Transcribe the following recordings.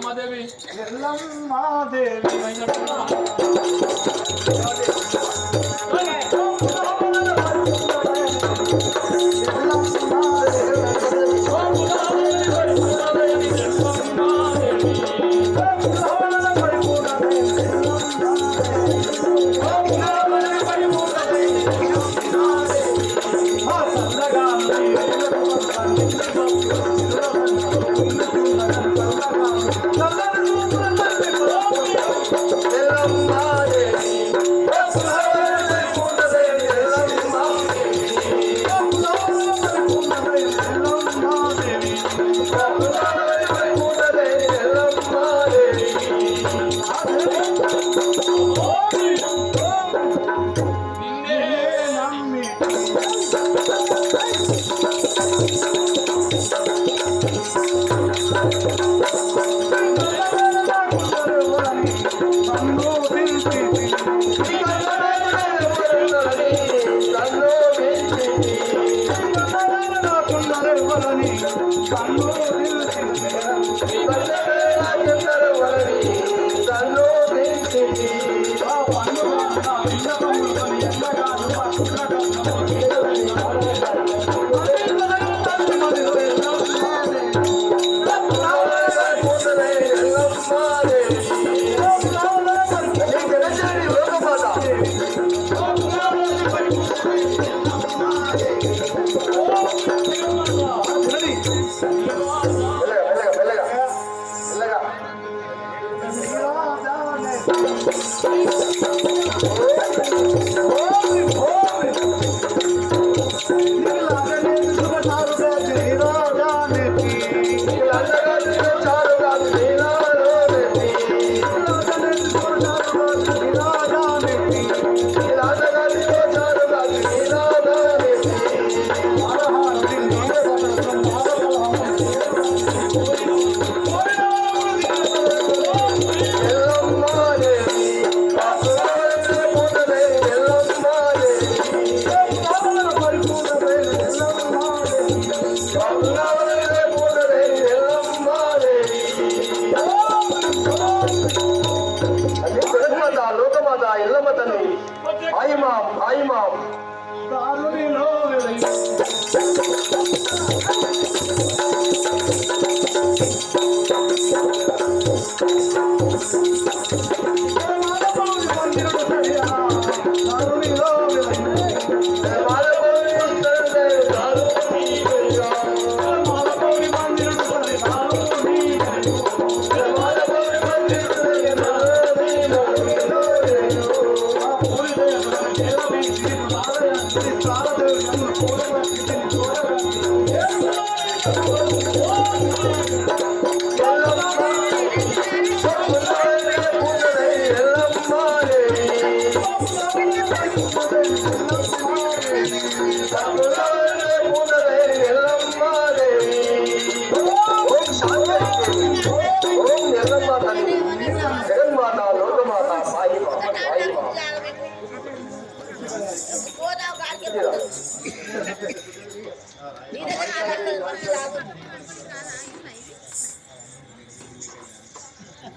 ఎల్లమ్మదేవి ఎల్లమ్మాదేవి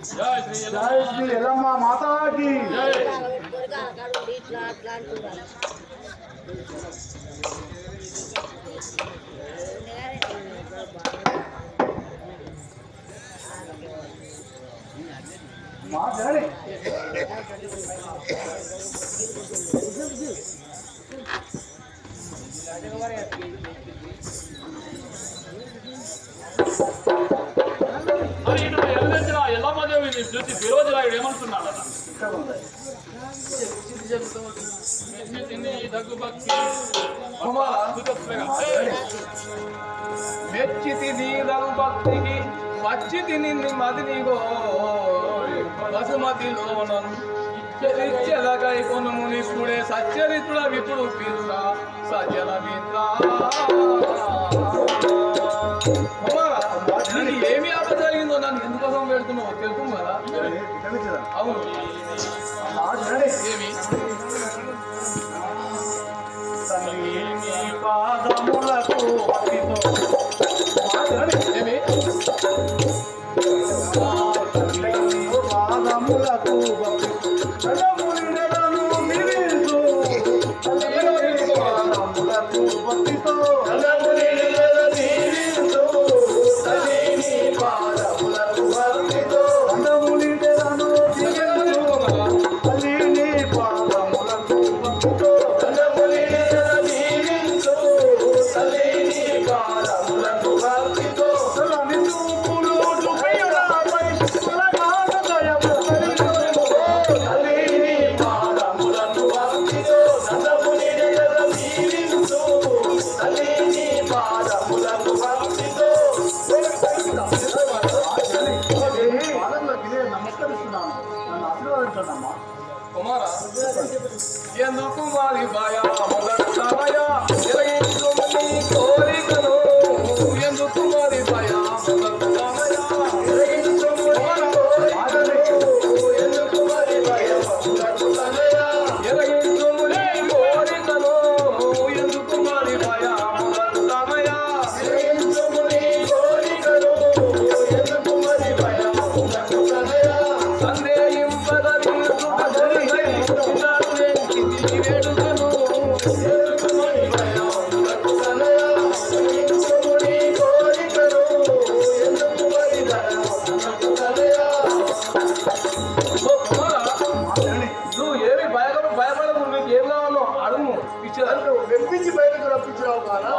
जय श्री एलम्मा माता की माँ जय చూసి విరోధరాయుడు ఏమంటున్నాడు మెచ్చితి నీదం భక్తికి వచ్చితి నిన్ను మదినిగో బసుమతిలోనను ఇచ్చలకై కొనుమునిప్పుడే సచ్చరిత్రుల విపుడు పిల్ల సజ్జన మిత్ర ఏమి ఆప జరిగిందో నన్ను ఎందుకోసం పెడుతున్నావు తెలుసు కదా అవును ఏమి పాదములకు ఏమి ఎందుకు మారి బాయా మొదటి సమయ ఎరగించుమని కోరికను ఎందుకు మారి బాయా మొదటి సమయ ఎరగించుమని ఎందుకు మారి బాయా మొదటి సమయ ఎరగించుమని కోరికను ఎందుకు మారి బాయా మొదటి సమయ ఎరగించుమని కోరికను ఎందుకు మారి బాయా మొదటి సమయ సందేహింపదని నువ్వు ఏమి భయపడదు నీకు ఏం కావాలో అడుగు ఇచ్చేదాన్ని వెప్పించి బయటకు రప్పించినావు కాదా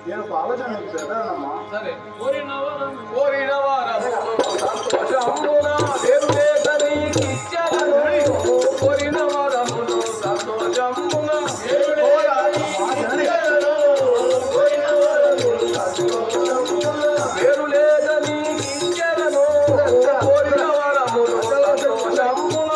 నేను ఆలోచన పెద్దనమ్మా సరే కోరిన వారము సంతోషమున దేవుడేక నీకిచ్చెదను కోరిన వారమును సంతోషమున దేవుడేక నీకిచ్చెదను కోరిన వారమును సంతోషమున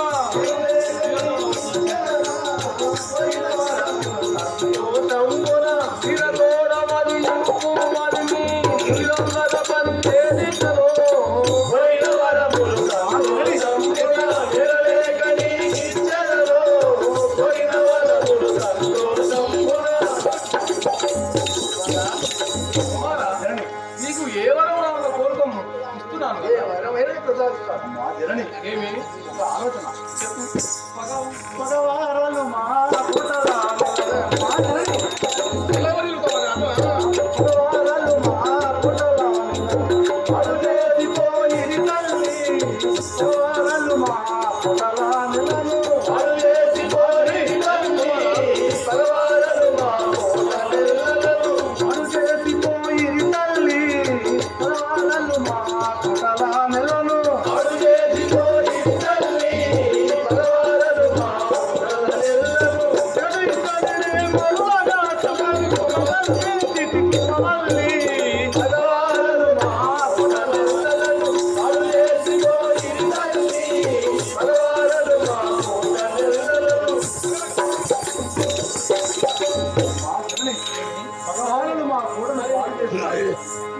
నీకు ఏ వరం రావాలో కోరుకోము ఇస్తున్నాను మా జనని ఏమి ఒక ఆలోచన చెప్పు పగవారలు మా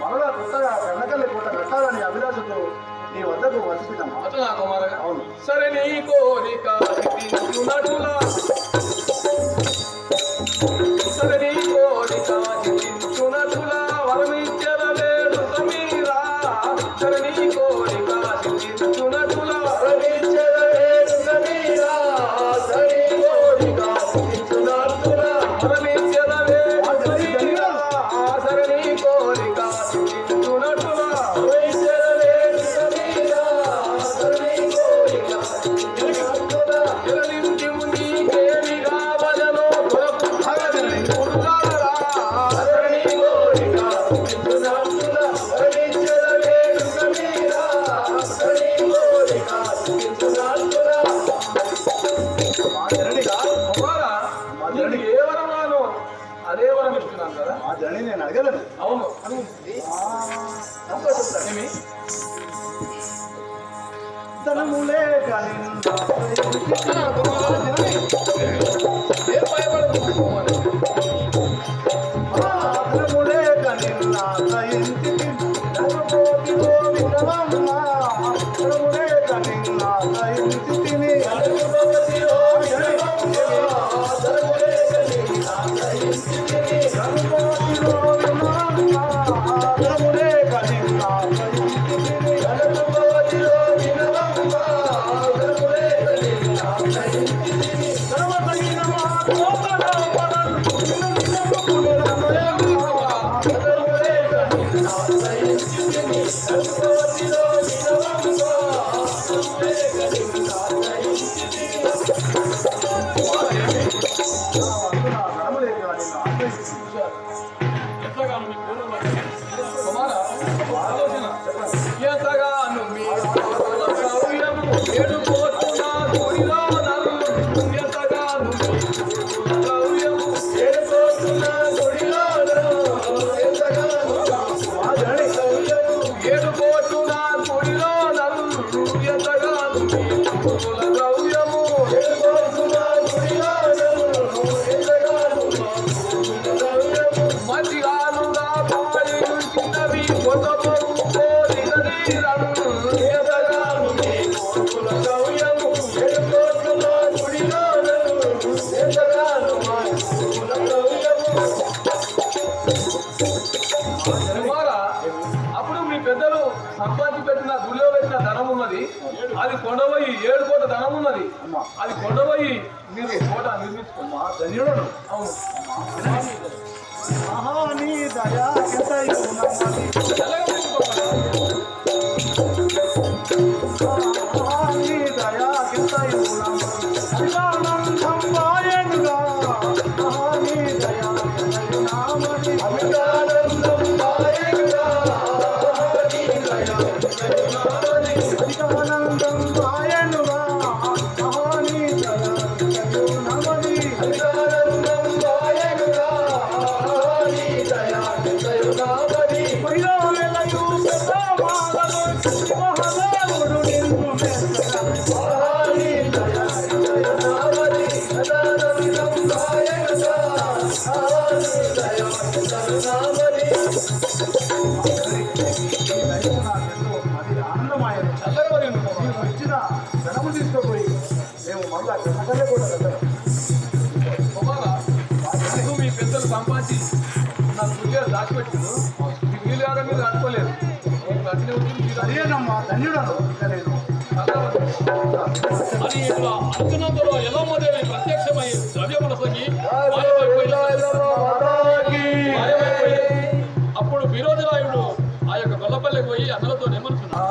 మరలా కొత్తగా వెనకల్లి కోట కట్టాలని అభిలాషతో నీ వద్దకు వచ్చినామా అవును సరే నీ కోరిక సిద్ధించునటులా సరే నీ కోరిక సిద్ధించునటులా వరమిచ్చల వేడుక మీరా సరే నీ కోరిక సిద్ధించునటులా వరమిచ్చల వేడుక మీరా సరే నీ కోరిక సిద్ధించునటులా వరమిచ్చల వేడుక మీరా సరే నీ కోరిక సిద్ధించునటులా వరమిచ్చల వేడుక మీరా సరే నీ కోరిక సిద్ధించునటులా ఎరలింటి నీకేమి కావలనో కొరకు భగవని పురుగారా సరే నీ కోరిక సిద్ధించునటులా వరమిచ్చల వేడుక మీరా సరే నీ కోరిక సిద్ధించునటులా మా జననిగా కుమారా నీకు ఏ వరం రానో అదే వరం ఇస్తున్నాను కదా మా జనని నేను అడగలను అవును సంతోషం ఏమి ధనములే కానీ ఏం భయపడదు ధనములే కానీ ఇంటికి ధనపోతి వినవమ్మా ధనములే కానీ ఇంటికి ధనపోతిలో వినవమ్మా అప్పుడు మీ పెద్దలు సంపాదించి పెట్టిన గుళ్ళో పెట్టిన ధనం ఉన్నది, అది కొండపోయి 7 కోట్ల ధనం ఉన్నది, అది కొండపోయి మీరు కోట నిర్మించుకున్నా ధన్యుడను. అవును. నీ దయా తీసుకుపోయి మేము మళ్ళా కనకల్లే కూడా మీ పెద్దలు సంపాదించి నా గుళ్ళో దాచిపెట్టిండు, మీకు వీలు కాక మీరు కట్టుకోలేదు. అదేనమ్మా ధన్యుడను. అని ఇట్లా అనుకున్నంతలో ఎల్లమ్మదేవి ప్రత్యక్షమై ద్రవ్యముల సొంగి అప్పుడు విరోధరాయుడు ఆ యొక్క గొల్లపల్లికి పోయి అన్నలతో ఏమనుకున్నాడు?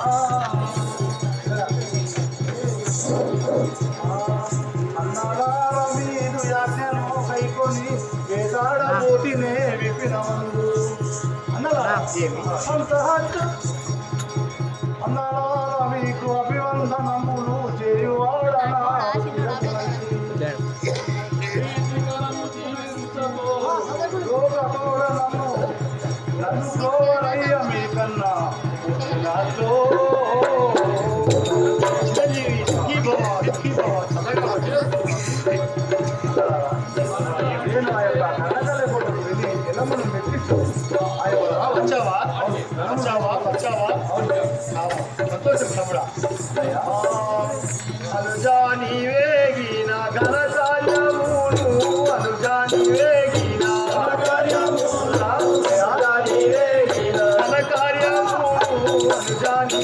మీకు అభివందనములు చేయువాడనా నన్ను గోవరయ్య మీకన్నా సంతోషం తమ్ముడా. అనుజాని వేగిన ఘన కార్యములు అనుజాని వేగిన ఘన కార్యములు అనుజాని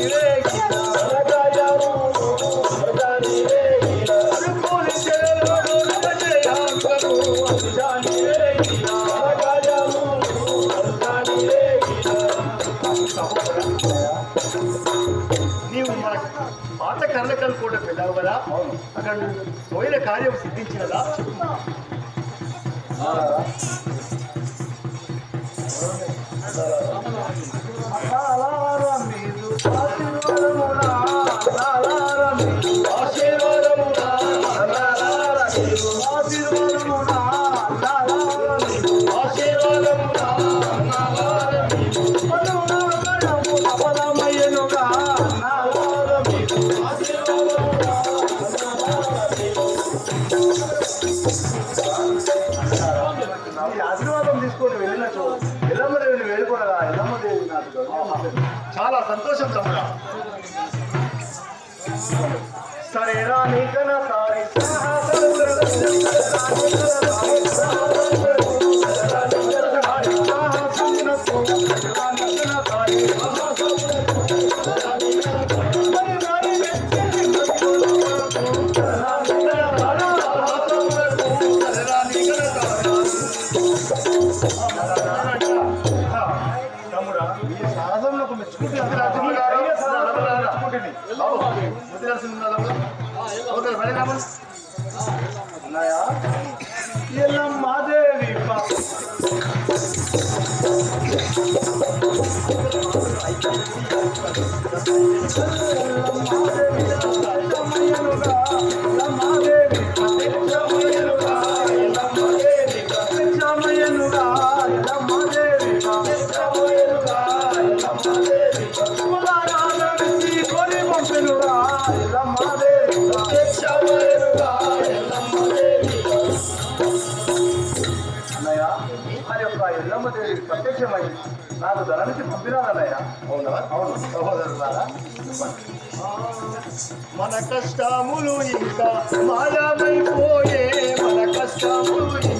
వేగిన అనుకోని చెరలోను జయాంకము అనుజాని వేగిన నీవు మన పాత కర్ణకల్ కూడా వెళ్ళావు కదా, అక్కడ పోయిన కార్యం సిద్ధించినదా? ఆశీర్వాదం తీసుకొని వెళ్ళినట్టు ఎల్లమ్మదేవిని వేడుకోనగా ఎల్లమ్మదేవి నాకు చాలా సంతోషం తమ్ముడా. సరేనా నీకన్నా సారీ అన్నయ్య ఆ యొక్క ఎల్లమ్మ దేవి ప్రత్యక్షమై నాకు ధనానికి పంపినాదన్నయ్య. అవునా? అవును సహోదరులారా, మన కష్టములు ఇంకా మాయమైపోయే, మన కష్టములు